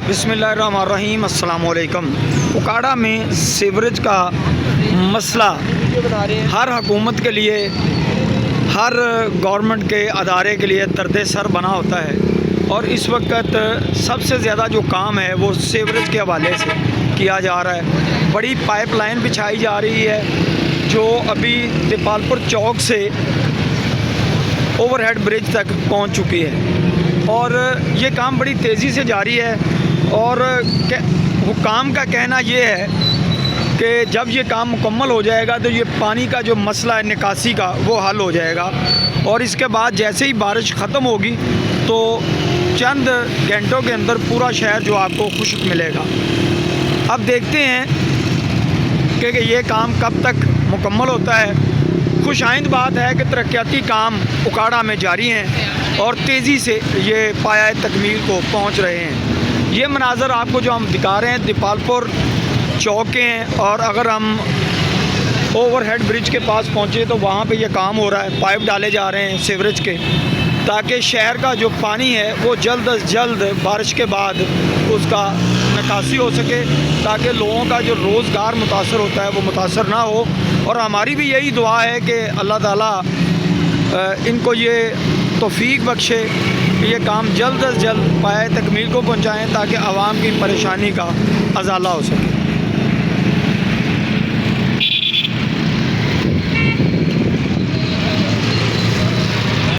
बिस्मिल्लाहिर्रहमानिर्रहीम, अस्सलाम वालेकुम। उकाड़ा में सीवरेज का मसला हर हुकूमत के लिए, हर गवर्नमेंट के अदारे के लिए दर्द सर बना होता है और इस वक्त सबसे ज़्यादा जो काम है वो सीवरेज के हवाले से किया जा रहा है। बड़ी पाइपलाइन बिछाई जा रही है जो अभी दीपालपुर चौक से ओवरहेड ब्रिज तक पहुंच चुकी है और ये काम बड़ी तेज़ी से जारी है। और हुकाम का कहना ये है कि जब ये काम मुकम्मल हो जाएगा तो ये पानी का जो मसला है निकासी का वो हल हो जाएगा और इसके बाद जैसे ही बारिश ख़त्म होगी तो चंद घंटों के अंदर पूरा शहर जो आपको खुश्क मिलेगा। अब देखते हैं कि ये काम कब तक मुकम्मल होता है। खुशाइंद बात है कि तरक्याती काम उकाड़ा में जारी हैं और तेज़ी से ये पाया तकमील को पहुंच रहे हैं। ये मनाज़र आपको जो हम दिखा रहे हैं दीपालपुर चौक के हैं और अगर हम ओवरहेड ब्रिज के पास पहुंचे तो वहाँ पे ये काम हो रहा है। पाइप डाले जा रहे हैं सीवरेज के ताकि शहर का जो पानी है वो जल्द अज जल्द बारिश के बाद उसका निकासी हो सके ताकि लोगों का जो रोज़गार मुतासर होता है वो मुतासर ना हो। और हमारी भी यही दुआ है कि अल्लाह ताला इनको ये तौफीक बख्शे कि ये काम जल्द अज जल्द पाए तकमील को पहुँचाएँ ताकि आवाम की परेशानी का अज़ाला हो सके।